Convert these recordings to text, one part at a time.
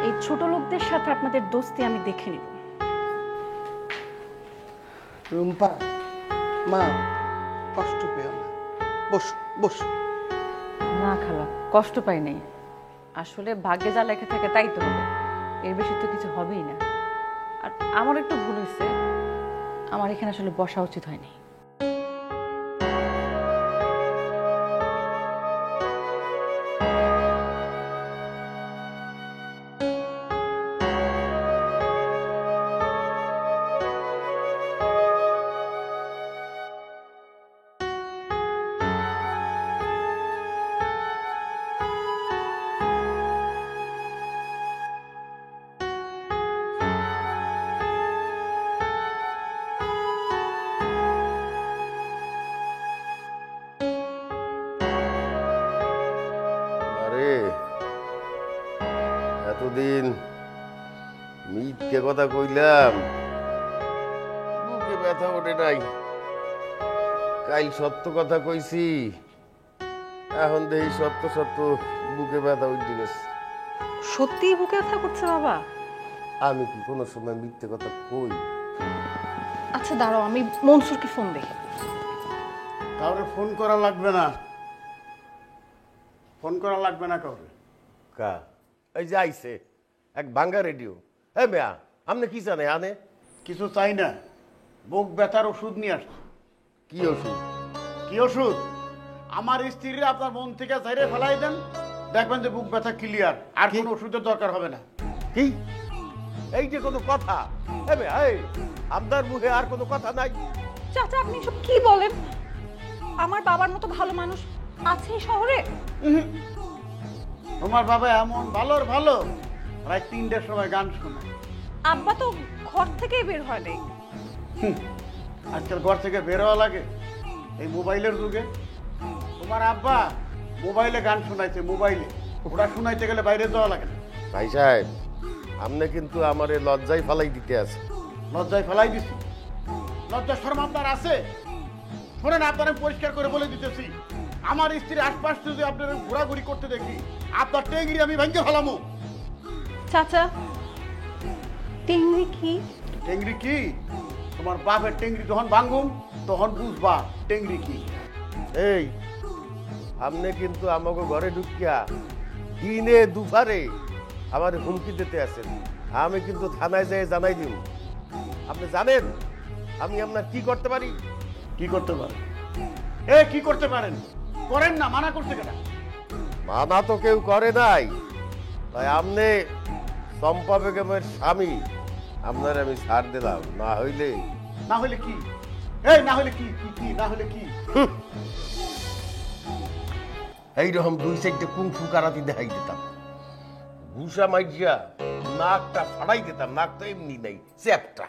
এই ছোট লোকদের সাথে আপনাদের দোস্তি আমি দেখে নিব। রুম্পা, মা কষ্ট পেও না, বস বস। না খালা, কষ্ট পাই নাই। আসলে ভাগ্যে যা লেখা থাকে তাই তো হবে, এর বেশি তো কিছু হবেই না। আর আমার একটু ভুল হয়েছে, আমার এখানে আসলে বসা উচিত হয়নি। আরে এতদিন মিথ্যে কথা কইলাম, বুকে ব্যথা ওঠে নাই। কাল সত্য কথা কইছি, এখন দেখি সত্য সত্য বুকে ব্যথা উঠে গেছে। সত্যিই বুকে ব্যথা করছে বাবা? আমি কি কোনো সময় মিথ্যে কথা কই? আচ্ছা দাঁড়াও, আমি মনসুরকে ফোন দিই। কাউরে ফোন করা লাগবে না, ফোন করা লাগবে না কাউরে। কা এই যে আইছে এক ভাঙ্গা রেডিও। হ্যাঁ মেয়া, আপনি কি জানে আনে? কিছু চাই না, বুক ব্যথার ওষুধ নিয়ে আসছে। কি ওষুধ? কি ওষুধ? আমার স্ত্রীর আপনার মন থেকে ঝেড়ে ফেলাই দেন, দেখবেন যে বুক ব্যথা ক্লিয়ার, আর কোনো ওষুধের দরকার হবে না। কি এই যে কোনো কথা? হ্যাঁ মেয়া, এই আপনার মুখে আর কোনো কথা নাই? চাচা আপনি সব কি বলেন? আমার বাবার মতো ভালো মানুষ আছে এই শহরে? তোমার বাবা এমন ভালোর ভালো, প্রায় 3টার সময় গান শোনে। আব্বা তো ঘর থেকেই বের হয় নাই। আজকাল ঘর থেকে বের হওয়া লাগে এই মোবাইলের যুগে। তোমার আব্বা মোবাইলে গান শোনাইছে, মোবাইলে। ওরা শোনাইতে গেলে বাইরে যাওয়া লাগে না। ভাই সাহেব, আপনি কিন্তু আমারে লজ্জায় ফালাই দিতে আছে। লজ্জায় ফেলাই দিছি? লজ্জা শরম আপনার আছে? শোনেন, আপনার আমি পরিষ্কার করে বলে দিতেছি, আমার স্ত্রীর আশপাশ যদি আপনার ঘোরাঘুরি করতে দেখি, আপনার টেঙ্গি আমি ভেঙে ফেলামো। চাচা টেংরি কি? টেঙ্গি কি? তোমার বাপের টেঙ্গি যখন ভাঙ্গুম তখন বুঝবা টেঙ্গি কি। এই আপনি কিন্তু আমাকে ঘরে ঢুকিয়া দিনে দুপুরে আমার হুমকি দিতে আছেন। আমি কিন্তু থানায় যেয়ে জানাই দিব। আপনি জানেন আমি আপনার কি করতে পারি? কি করতে পারেন? কি করতে পারেন? করেন না, মানা করতে কেন? মানা তো কেউ করে নাই, তাই আপনি চম্পা বেগমের স্বামী, আপনার আমি ছাড় দিলাম। না হইলে না হলে কি? না হলে কি? কি কি না হলে কি? এইরকম 2-4টে কুংফু কারাতি দেখাই দিতাম, ঘুষা মাইজিয়া নাকটা ফাড়াই দিতাম। নাক তো এমনি নেই, চ্যাপটা।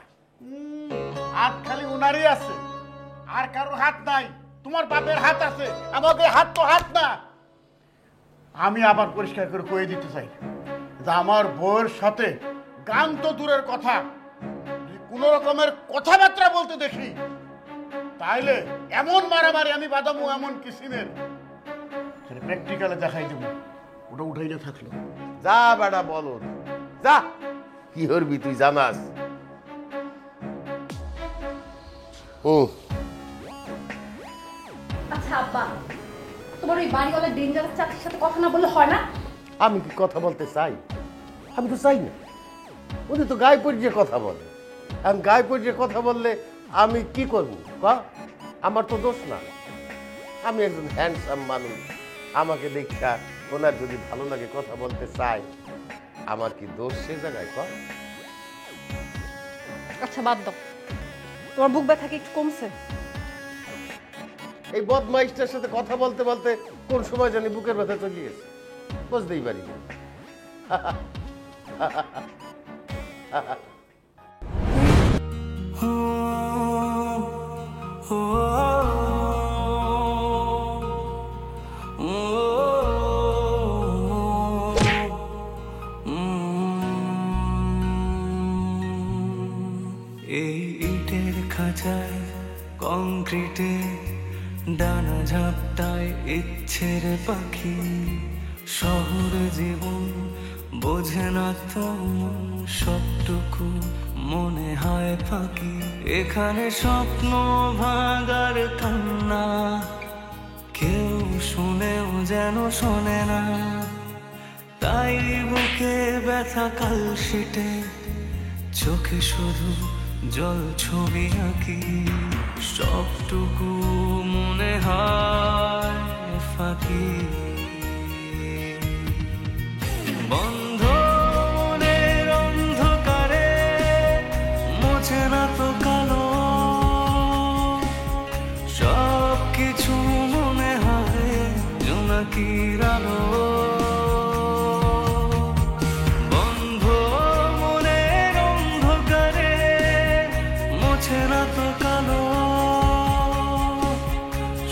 হাত খালি উনারই আছে, আর কারোর হাত নাই। তোমার বাপের হাত আছে, আমাদের হাত তো হাত না। আমি আবার পরিষ্কার করে কয়ে দিতে চাই যে আমার বউয়ের সাথে গান তো দূরের কথা, যদি কোনো রকমের কথাবার্তা বলতে দেখি, তাইলে এমন মারামারি আমি বাদামু, এমন কিসিমের, সেটা প্র্যাকটিক্যালে দেখাই দেবো। ওটা উঠাইলে থাকলো। যা বেটা বলো, যা কি করবি তুই জানাস। আচ্ছা আব্বা, তোমার ওই বাড়িওয়ালা ডেঞ্জারাস চাচির সাথে কথা না বললে হয় না? আমি কি কথা বলতে চাই? আমি তো চাই না। ওদের তো গায়ে পড়ে কথা বলে। আমি গায়ে পড়ে কথা বললে আমি কি করবো? আমার তো দোষ না। আমি একজন হ্যান্ডসাম মানুষ, আমাকে দেখা ওনার যদি ভালো লাগে কথা বলতে চাই, আমার কি দোষ সে জায়গায়? আচ্ছা বাদ দাও, তোমার বুক ব্যথা কি একটু কমছে? এই বদমাইশটার সাথে কথা বলতে বলতে কোন সময় জানি বুকের ব্যথা চলে গেছে, বুঝতেই পারি না। এই ইটের খাঁচায় কংক্রিটে ডানা ঝাপটায় ইচ্ছের পাখি, শহর জীবন বোঝে না তো সবটুকু মনে হয় ফাঁকি। এখানে স্বপ্ন ভাঙার কান্না কেউ শুনেও যেন শোনে না। তাই বুকে ব্যথা কালশিটে চোখে শুধু জল ছবি আঁকি। সবটুকু মনে হয় ফাঁকি। বন্ধ মনের অন্ধকারে মোছে না তো কালো। সব কিছু মনে হয় জোনাকির আলো। বন্ধ মনের অন্ধকারে মোছে না তো কালো।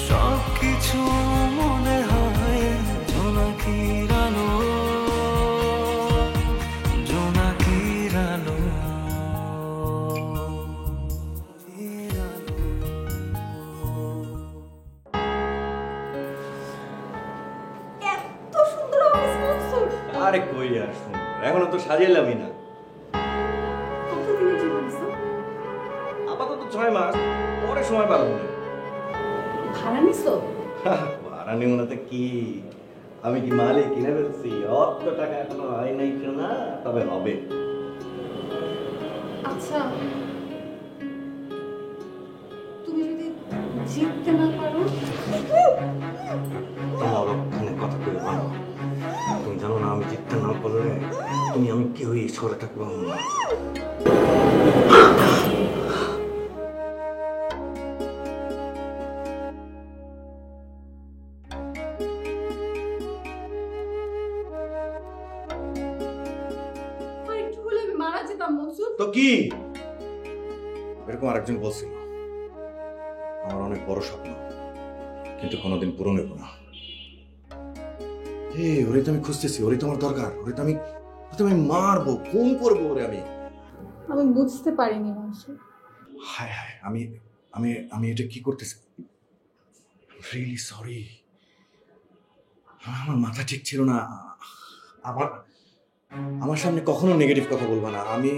সব কিছু মনে হয় জোনাকির আলো। জোনাকির আলো। এত সুন্দর অফিস মনসুর, আরে কই আর শুন, এখনো তো সাজিয়েলামই না। কতদিনের জন্য নিছো? আপাতত 6 মাস, পরে সময় পাবো না। ভাড়া নিছো? ভাড়া নিব না তো কি, আমি কি মালিক কিনে ফেলছি? অত টাকা এখনো হয় নাই না, তবে হবে। আচ্ছা, তুমি যদি জিততে না পারো? তোমার ওখানে কথা কই ভালো। তুমি জানো না, আমি জিততে না পারলে আমি কেউই সরে থাকবো না। আর একটু হলে আমি মারা যেতাম মনসুর। তো কি, এরকম আরেকজন বলছিল আমার অনেক বড় স্বপ্ন, কিন্তু কোনোদিন পূরণ হইব না। ওরে তো আমি খুঁজতেছি, ওরে তো আমার দরকার, ওরে তো আমি মারবো, খুন করবো ওরে আমি। আমি বুঝতে পারিনি মনসুর। হায় হায়, আমি আমি আমি এটা কি করতেছি? রিয়েলি সরি, আমার মাথা ঠিক ছিল না। আমার সামনে কখনো নেগেটিভ কথা বলবা না। আমি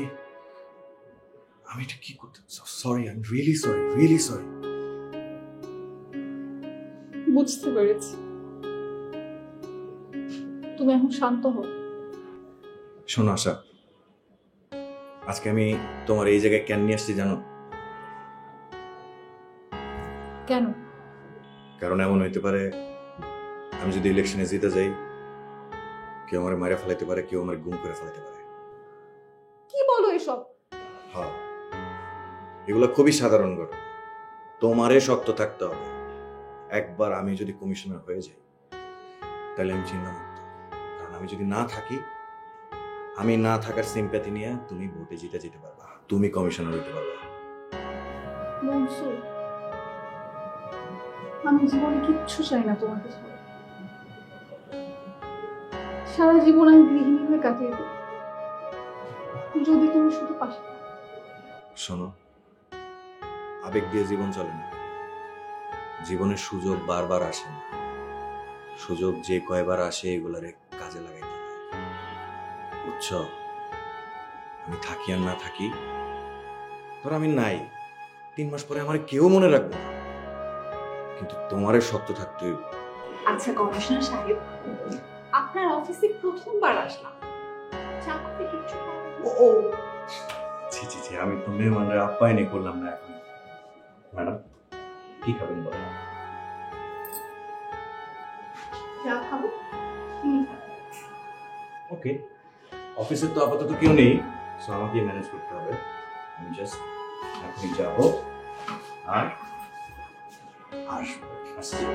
এটা কি করতে, sorry, I am really sorry, really sorry. বুঝতে পেরেছি, তুমি এখন শান্ত হও। শোনো আশা, আজকে আমি তোমার এই জায়গায় কেন নিয়ে আসছি জানো? কেন? কারণ এমন হইতে পারে আমি যদি ইলেকশনে জিতে যাই, কেউ আমার মারা ফেলাইতে পারে, কেউ আমার গুম করে ফেলাইতে পারে। কি বলো এসব? হ্যাঁ, এগুলো খুবই সাধারণ ঘটনা। তোমারে শক্ত থাকতে হবে। একবার আমি যদি কমিশনার হয়ে যাই, তাহলে আমি চিন্তামুক্ত। কারণ আমি যদি না থাকি, আমি না থাকার সিম্প্যাথি নিয়ে তুমি ভোটে জিতে যেতে পারবা, তুমি কমিশনার হইতে পারবা। মনসুর, আমি জীবনে কিচ্ছু চাই না তোমাকে ছাড়া। সারা জীবন আমি গৃহিণী হয়ে কাটিয়ে দেব, যদি তুমি শুধু পাশে থাকো। শোনো, আবেগ দিয়ে জীবন চলে না। জীবনের সুযোগ বারবার আসে না। সুযোগ যে কয়বার আসে এগুলারে কাজে লাগাইতে হয়, বুঝছো? আমি থাকি আর না থাকি, ধর আমি নাই, 3 মাস পরে আমার কেউ মনে রাখবে না, কিন্তু তোমারে শক্ত থাকতে হইব। আচ্ছা কমিশনার সাহেব, আপনার অফিসে প্রথমবার আসলাম, চা কফি কিচ্ছু খাবেন না? ও ছি ছি ছি, আমি তো মেহমানরা আপ্যায়ন করলাম না এখন। ম্যাডাম কি খাবেন বলেন? চা খাবো, চিনি খাবো। ওকে, অফিসে তো আপাতত কেউ নেই, সো আমাকে ম্যানেজ করতে হবে। আমি জাস্ট এখনই যাবো আর আসবো। আসছি।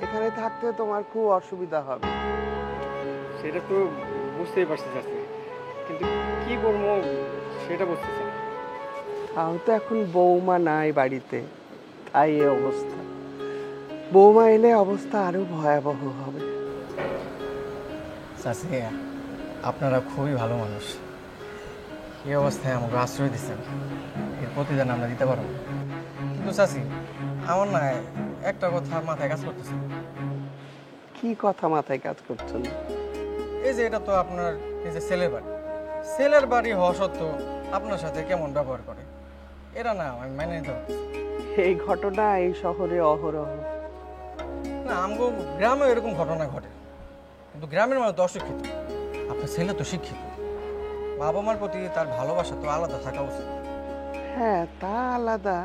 এখানে থাকতে তোমার খুব অসুবিধা হবে। সেটা তো বুঝতেই পারছি চাচি, কিন্তু কি করবো সেটা বুঝতেছি না। তাও তো এখন বৌমা নাই বাড়িতে, তাই এই অবস্থা। বৌমা এলে অবস্থা আরো ভয়াবহ হবে। চাচি, আপনারা খুবই ভালো মানুষ। এই অবস্থায় আমাকে আশ্রয় দিচ্ছেন, এর প্রতিদান আমরা দিতে পারবো। কিন্তু চাচি, আমার না একটা কথা মাথায় কাজ করতেছে। কি কথা মাথায় কাজ করছে না? এই যে এটা তো আপনার এই যে ছেলের বাড়ি, ছেলের বাড়ি হওয়া সত্ত্বেও আপনার সাথে কেমন ব্যবহার করে, এরা না আমি মেনে নিতে পারছি এই ঘটনা এই শহরে অহরহ। না। আমগো গ্রামে এরকম ঘটনা ঘটে, কিন্তু গ্রামের মানুষ তো অশিক্ষিত, আপনার ছেলে তো শিক্ষিত। বাবা মার প্রতি তার ভালোবাসা তো আলাদা থাকা উচিত। হ্যাঁ, তা আলাদা।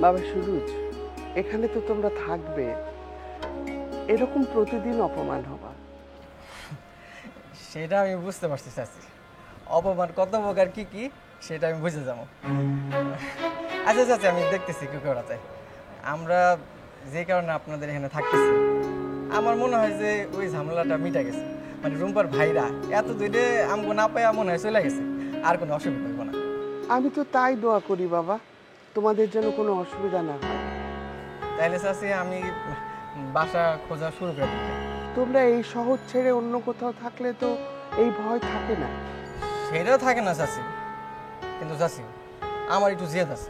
বাবা সুরুজ, এখানে তো তোমরা থাকবে, এরকম প্রতিদিন অপমান হবা। সেটা আমি বুঝতে পারছি চাচি, অপমান কত প্রকার কি কি সেটা আমি বুঝে যাবো। আচ্ছা চাচি, আমি দেখতেছি কি করা যায়। আমরা যে কারণে আপনাদের এখানে থাকতেছি, আমার মনে হয় যে ওই ঝামেলাটা মিটা গেছে। মানে রুম্পার ভাইরা এত দূরে আমগো না পাইয়া মনে হয় চলে গেছে, আর কোনো অসুবিধা হইব না। আমি তো তাই দোয়া করি বাবা, তোমাদের যেন কোনো অসুবিধা না হয়। তাইলে চাচি আমি বাসা খোঁজা শুরু করে দিই। তোমরা এই শহর ছেড়ে অন্য কোথাও থাকলে তো এই ভয় থাকে না। সেটাও থাকে না চাচি, কিন্তু চাচি আমার একটু জেদ আছে।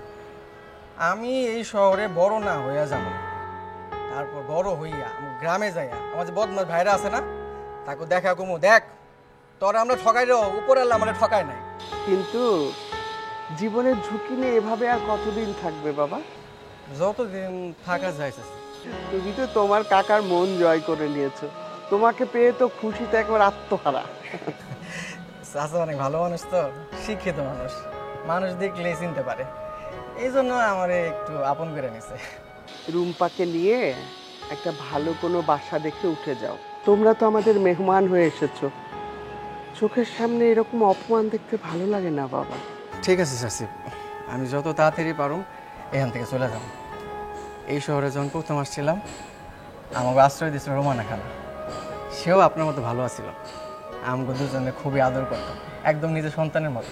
আমি এই শহরে বড় না হইয়া যাব, তারপর বড় হইয়া গ্রামে যাইয়া আমার যে বদমাস ভাইরা আছে না, তাকে দেখা কমু, দেখ তোরা আমরা ঠকাই রে, উপরে আল্লাহ আমরা ঠকাই নাই। কিন্তু জীবনের ঝুঁকি নিয়ে এভাবে আর কতদিন থাকবে বাবা? যতদিন থাকা যায় চাচি। তুমি তো তোমার কাকার মন জয় করে নিয়েছো, তোমাকে পেয়ে তো খুশিতে একবার আত্মহারা। চাচা অনেক ভালো মানুষ, তো শিক্ষিত মানুষ, মানুষ দেখলেই চিনতে পারে, এই জন্য আমার একটু আপন করে নিছে। রুম্পাকে নিয়ে একটা ভালো কোনো বাসা দেখে উঠে যাও। তোমরা তো আমাদের মেহমান হয়ে এসেছো, চোখের সামনে এরকম অপমান দেখতে ভালো লাগে না বাবা। ঠিক আছে চাচি, আমি যত তাড়াতাড়ি পারুম এখান থেকে চলে যাব। এই শহরে যখন প্রথম আসছিলাম, আমাকে আশ্রয় দিয়েছিল রোমানা খালা, সেও আপনার মতো ভালো আছিল। আমাকে দুজনে খুবই আদর করতাম, একদম নিজের সন্তানের মতো।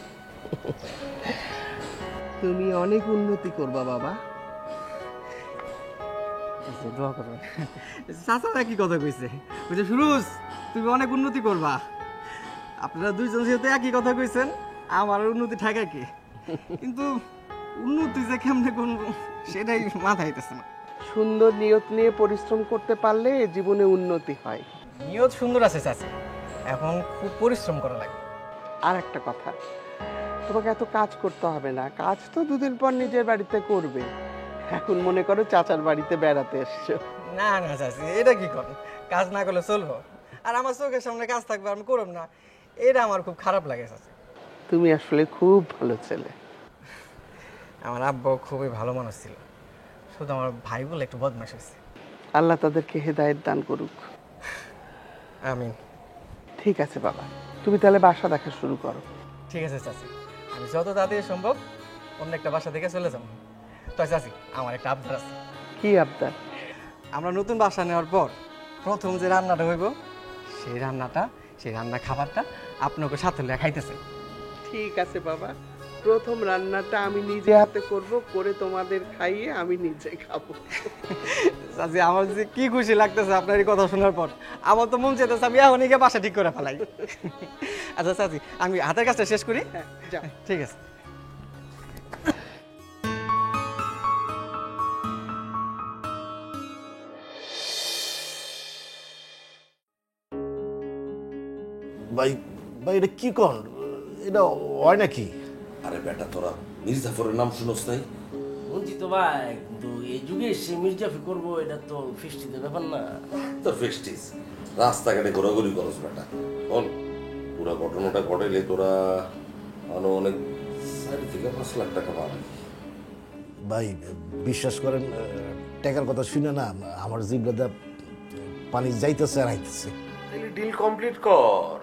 তুমি অনেক উন্নতি করবা বাবা। দোয়া করবেন। চাচারা কি কথা কইছে, বুঝে সুরুজ তুমি অনেক উন্নতি করবা। আপনারা দুইজন যেহেতু একই কথা কইছেন, আমার উন্নতি ঠেকায় কি, কিন্তু উন্নতি যে কেমনে করবো সেটাই মাথায় আইতেছে না। সুন্দর নিয়ত নিয়ে পরিশ্রম করতে পারলে জীবনে উন্নতি হয়। নিয়ত সুন্দর আছে চাচি, এখন খুব পরিশ্রম করা লাগে। আর একটা কথা, তোমাকে এত কাজ করতে হবে না, কাজ তো দুদিন পর নিজের বাড়িতে করবে। এখন মনে করো চাচার বাড়িতে বেড়াতে এসছো। না না চাচি, এটা কি করেন, কাজ না করলে চলবো? আর আমার চোখের সামনে কাজ থাকবে আমি করব না, এটা আমার খুব খারাপ লাগে চাচি। তুমি আসলে খুব ভালো ছেলে। আমার আব্বা খুবই ভালো মানুষ ছিল, শুধু আমার ভাই বলে একটু বদমাশ হয়েছে। আল্লাহ তাদেরকে হেদায়েত দান করুক। আমিন। ঠিক আছে বাবা, তুমি তাহলে বাসা দেখা শুরু করো। ঠিক আছে চাচি, আমি যত তাড়াতাড়ি সম্ভব অন্য একটা বাসা থেকে চলে যাবো। তো চাচি, আমার একটা আবদার আছে। কি আবদার? আমরা নতুন বাসা নেওয়ার পর প্রথম যে রান্নাটা হইব, সেই রান্না খাবারটা আপনাকে সাথে লেখা খাইতেছে। ঠিক আছে বাবা, প্রথম রান্নাটা আমি নিজে হাতে করব, করে তোমাদের খাইয়ে আমি নিজে খাবো। চাচি, আমার যে কি খুশি লাগতেছে আপনার এই কথা শোনার পর, আমার তো মন চাইতেছে আমি এখনই গিয়ে বাসা ঠিক করে ফেলাই। আচ্ছা চাচি, আমি হাতের কাজটা শেষ করি। যাও। ঠিক আছে। ভাই ভাই এটা কি কন, এটা হয় নাকি? আরে বেটা, তোরা মির্জাফরের নাম শুনোস নাই? শুনছি তো ভাই, কিন্তু এই যুগে সে মির্জাফি করবো এটা তো ফিস্টিতে ব্যাপার না। তোর ফেস্টিস রাস্তাঘাটে ঘোরাঘুরি করস বেটা। বল, পুরো ঘটনাটা ঘটাইলে তোরা আরো অনেক 4 থেকে 5 লাখ টাকা পাবি। ভাই বিশ্বাস করেন, টাকার কথা শুনে না আমার জিব্রাদা পানি যাইতেছে আর আইতেছে। তাহলে ডিল কমপ্লিট কর।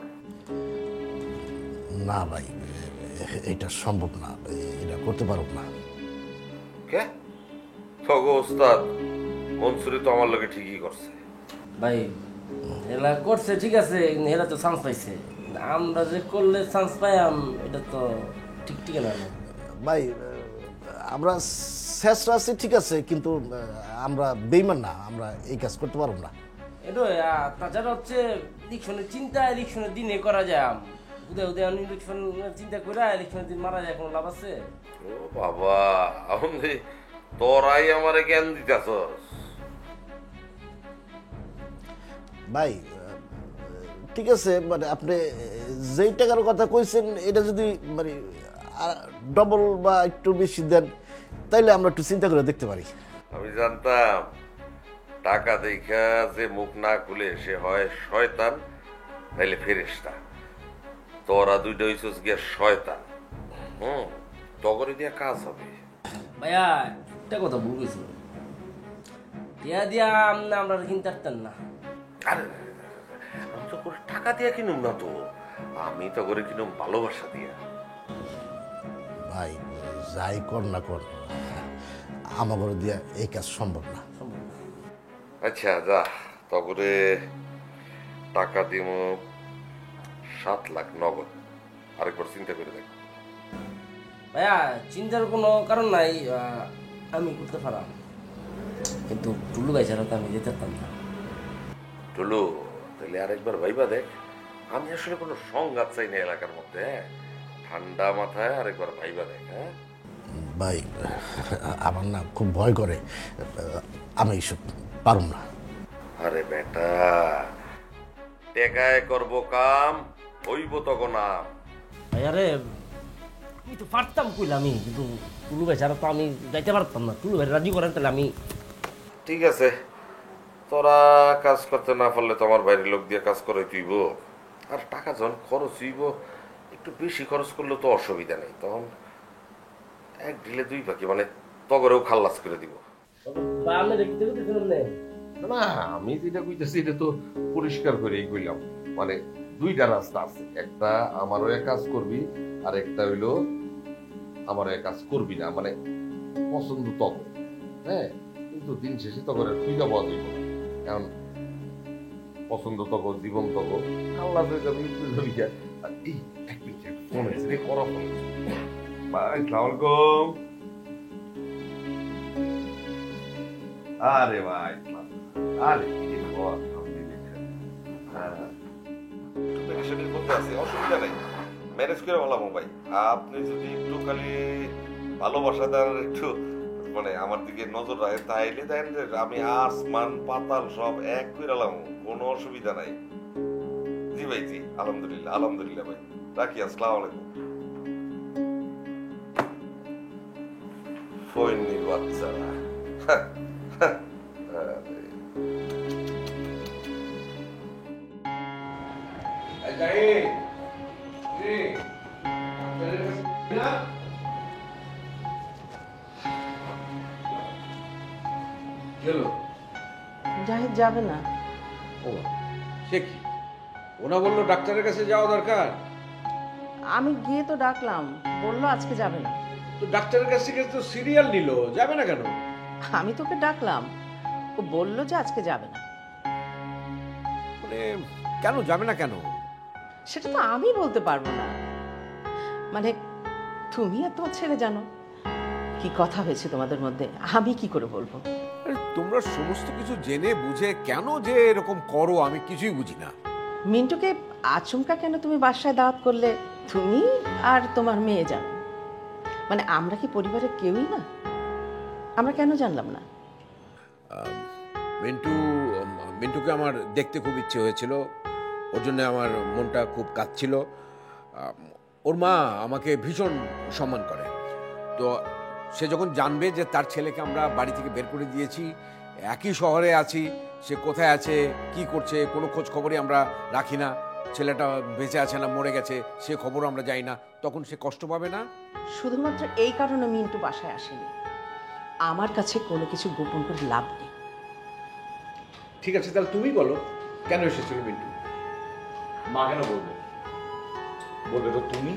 না ভাই, এটা সম্ভব না, এটা করতে পারব না। কে থগো ওস্তাদ মনসুরি তো আমার লগে ঠিকই করছে ভাই। এলা করছে ঠিক আছে, এরা তো চান্স পাইছে, আমরা যে করলে চান্স পাইম এটা তো ঠিক ঠিক না ভাই আমরা শেষরা আছে ঠিক আছে, কিন্তু আমরা বেইমান না, আমরা এই কাজ করতে পারব না। এটা তাছাড়া হচ্ছে ইলেকশনের চিন্তা ইলেকশনের দিনে করা যায়। উদয় উদয় ইলেকশন চিন্তা করে ইলেকশনের দিন মারা যায়, কোনো লাভ আছে? ও বাবা, আমি তোরাই আমারে জ্ঞান দিতেছস। ভাই ঠিক আছে, মানে আপনি যেই টাকার কথা কইছেন এটা যদি মানে ডবল বা একটু বেশি দেন তাইলে আমরা একটু চিন্তা করে দেখতে পারি। আমি জানতাম টাকা দেখা যে মুখ না খুলে সে হয় শয়তান নাইলে ফেরেশতা। তোরা দুইটা হইছস গিয়া শয়তান। তগরে দিয়া কাজ হবে। ভাইয়া একটা কথা ভুল গেছিল, টিয়া দিয়া আমরা কিনতে পারতেন না। আরে আমি তো করে টাকা দিয়া কিনুম না তো, আমি তো করে কিনুম ভালোবাসা দিয়া। ভাই যাই কর না কর, আমার দিয়া এই কাজ সম্ভব না। আচ্ছা যা, তগরে টাকা দিব 7 লাখ নগদ। আরেকবার চিন্তা করে দেখ। ভাইয়া চিন্তার কোনো কারণ নাই, আমি করতে পারাম, কিন্তু টুলু ভাই ছাড়া তো আমি যেতে পারতাম না। টুলু, তাহলে আরেকবার ভাইবা দেখ। আমি আসলে কোনো সংঘাত চাই না এলাকার মধ্যে। ঠান্ডা মাথায় আরেকবার ভাইবা দেখ। হ্যাঁ ভাই আমার না খুব ভয় করে, আমি এইসব পারুম না। আরে বেটা, টেকায় করব কাম, হইব তখন নাম। ভাইয়া রে, আমি তো পারতাম কইলাম, আমি কিন্তু টুলু ভাই ছাড়া তো আমি যাইতে পারতাম না। টুলু ভাই রাজি করেন তাহলে আমি। ঠিক আছে, তোরা কাজ করতে না পারলে তোমার বাইরের লোক দিয়ে কাজ করে তুইব। আর টাকা যখন খরচ হইব, একটু বেশি খরচ করলে তো অসুবিধা নেই। তখন 1 ঢিলে 2 পাখি, মানে তগরেও খাল্লাস করে দিব। না, আমি যেটা কইতেছি এটা তো পরিষ্কার করেই কইলাম। মানে 2টা রাস্তা আছে, একটা আমারও কাজ করবি, আর একটা হইলো আমারও কাজ করবি না। মানে পছন্দ তগ, হ্যাঁ, কিন্তু দিন শেষে তগরের খুঁজা পাওয়া যাইব। কারণ পছন্দ তগ, জীবন তগ, আল্লাহ এই এক মিনিট ফোন আছে রে, করা ফোন। ভাই সালামালাইকুম। আরে ভাই, আরে অসুবিধা নেই, ম্যানেজ করে বললাম ভাই। আপনি যদি একটু খালি ভালোবাসা দেন, একটু মানে আমার দিকে নজর রাখেন, তাইলে দেখেন যে আমি আসমান পাতাল সব এক করে এলাম, কোনো অসুবিধা নাই। জি ভাই, জি আলহামদুলিল্লাহ, আলহামদুলিল্লাহ ভাই, রাখি, আসসালামু আলাইকুম। ফোনের বাচ্চারা। জাহিদ যাবে না। ও সে কি, ওনা বললো ডাক্তারের কাছে যাওয়া দরকার। আমি গিয়ে তো ডাকলাম, বললো আজকে যাবে না। তো ডাক্তারের কাছ থেকে তো সিরিয়াল নিল, যাবে না কেন? আমি তোকে ডাকলাম, ও বললো যে আজকে যাবে না। মানে কেন যাবে না কেন? সেটা তো আমি বলতে পারবো না, মানে তুমি আর তোমার ছেলে জানো কি কথা হয়েছে তোমাদের মধ্যে, আমি কি করে বলবো? তোমরা সমস্ত কিছু জেনে বুঝে কেন যে এরকম করো আমি কিছুই বুঝি না। মিন্টুকে আচমকা কেন তুমি বাসায় দাওয়াত করলে? তুমি আর তোমার মেয়ে জানো, মানে আমরা কি পরিবারের কেউই না? আমরা কেন জানলাম না? মিন্টুকে আমার দেখতে খুব ইচ্ছে হয়েছিল, ওর জন্য আমার মনটা খুব কাঁদছিল। ওর মা আমাকে ভীষণ সম্মান করে, তো সে যখন জানবে যে তার ছেলেকে আমরা বাড়ি থেকে বের করে দিয়েছি, একই শহরে আছি, সে কোথায় আছে কি করছে কোনো খোঁজ খবরই আমরা রাখি না, ছেলেটা বেঁচে আছে না মরে গেছে সে খবরও আমরা যাই না, তখন সে কষ্ট পাবে না? শুধুমাত্র এই কারণে মিন্টু বাসায় আসেনি, আমার কাছে কোনো কিছু গোপন করে লাভ নেই। ঠিক আছে, তাহলে তুমি বলো কেন এসেছিল মিন্টু? মা কেন বলবে? বলবে তো তুমি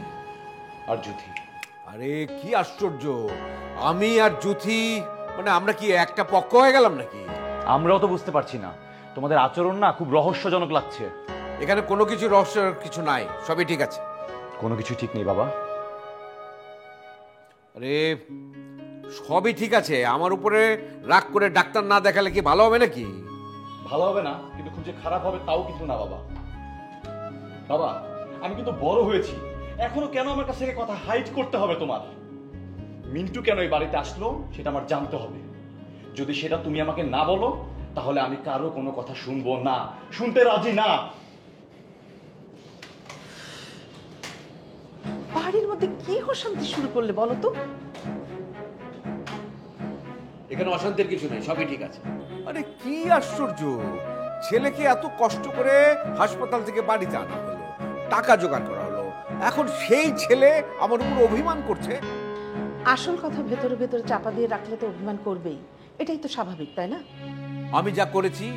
আর জ্যোতি। আরে কি আশ্চর্য, আমি আর জ্যোতি মানে আমরা কি একটা পক্ষ হয়ে গেলাম নাকি? আমরাও তো বুঝতে পারছি না, তোমাদের আচরণ না খুব রহস্যজনক লাগছে। এখানে কোনো কিছু রহস্যের কিছু নাই, সবই ঠিক আছে। কোনো কিছু ঠিক নেই বাবা। আরে সবই ঠিক আছে, আমার উপরে রাগ করে ডাক্তার না দেখালে কি ভালো হবে নাকি? ভালো হবে না, কিন্তু খুব যে খারাপ হবে তাও কিন্তু না বাবা। বাবা, আমি কিন্তু বড় হয়েছি, এখনো কেন আমার কাছ থেকে কথা হাইড করতে হবে তোমার? মিন্টু কেন এই বাড়িতে আসলো সেটা আমার জানতে হবে। যদি সেটা তুমি আমাকে না বলো তাহলে আমি কারো কোনো কথা শুনবো না, শুনতে রাজি না। বাড়ির মধ্যে কি অশান্তি শুরু করলে বলো তো? এখানে অশান্তির কিছু নেই, সবই ঠিক আছে। আরে কি আশ্চর্য, ছেলেকে এত কষ্ট করে হাসপাতাল থেকে বাড়িতে আনা হলো, টাকা জোগাড় করা হলো, এখন সেই ছেলে আমার উপর অভিমান করছে। আসল কথা ভেতরে ভেতরে চাপা দিয়ে রাখলে তো অভিমান করবেই, এটাই তো স্বাভাবিক, তাই না? আমি যা করেছি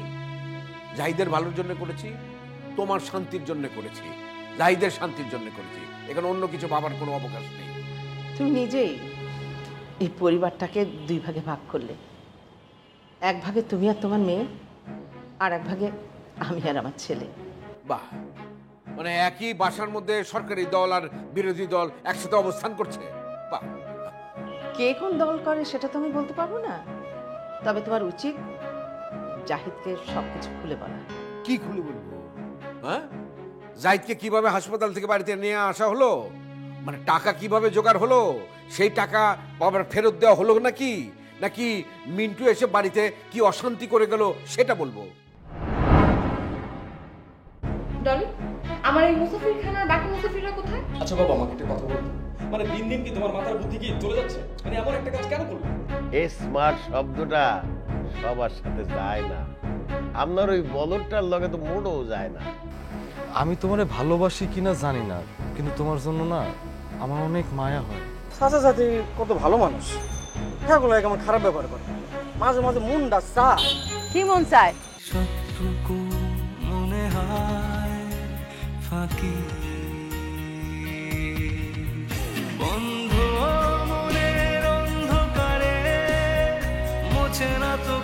জাহিদের ভালোর জন্য করেছি, তোমার শান্তির জন্য করেছি, জাহিদের শান্তির জন্য করেছি, এখানে অন্য কিছু ভাবার কোনো অবকাশ নেই। তুমি নিজেই এই পরিবারটাকে দুই ভাগে ভাগ করলে, এক ভাগে তুমি আর তোমার মেয়ে, আর এক ভাগে আমি আর আমার ছেলে। বাহ, মানে একই বাসার মধ্যে সরকারি দল আর বিরোধী দল একসাথে অবস্থান করছে। বাহ, কে কোন দল করে সেটা তো আমি বলতে পারবো না, তবে তোমার উচিত জাহিদকে সবকিছু খুলে বলা। কি খুলে বলবো? হ্যাঁ, জাহিদকে কিভাবে হাসপাতাল থেকে বাড়িতে নিয়ে আসা হলো, মানে টাকা কিভাবে জোগাড় হলো, সেই টাকা বাবার ফেরত দেওয়া হলো নাকি, নাকি মিন্টু এসে বাড়িতে কি অশান্তি করে গেল সেটা বলবো? ডলি, আমার এই মুসাফিরখানার বাকি মুসাফিররা কোথায়? আচ্ছা বাবা, আমাকে একটা কথা বলতো, মানে দিন দিন কি তোমার মাথার বুদ্ধি কি চলে যাচ্ছে? মানে এমন একটা কাজ কেন করবে? এই স্মার্ট শব্দটা সবার সাথে যায় না, আপনার ওই বলরটার লগে তো মোটেও যায় না। আমি তোমারে ভালোবাসি কিনা জানি না, কিন্তু তোমার জন্য না আমার অনেক মায়া হয়। চাচা চাচি কত ভালো মানুষ, হ্যাঁ আমার খারাপ ব্যবহার করে, মাঝে মাঝে মনটা চায়। কি মন চায়? সবটুকু মনে হয় ফাঁকি, বন্ধ মনের অন্ধকারে মোছে না তো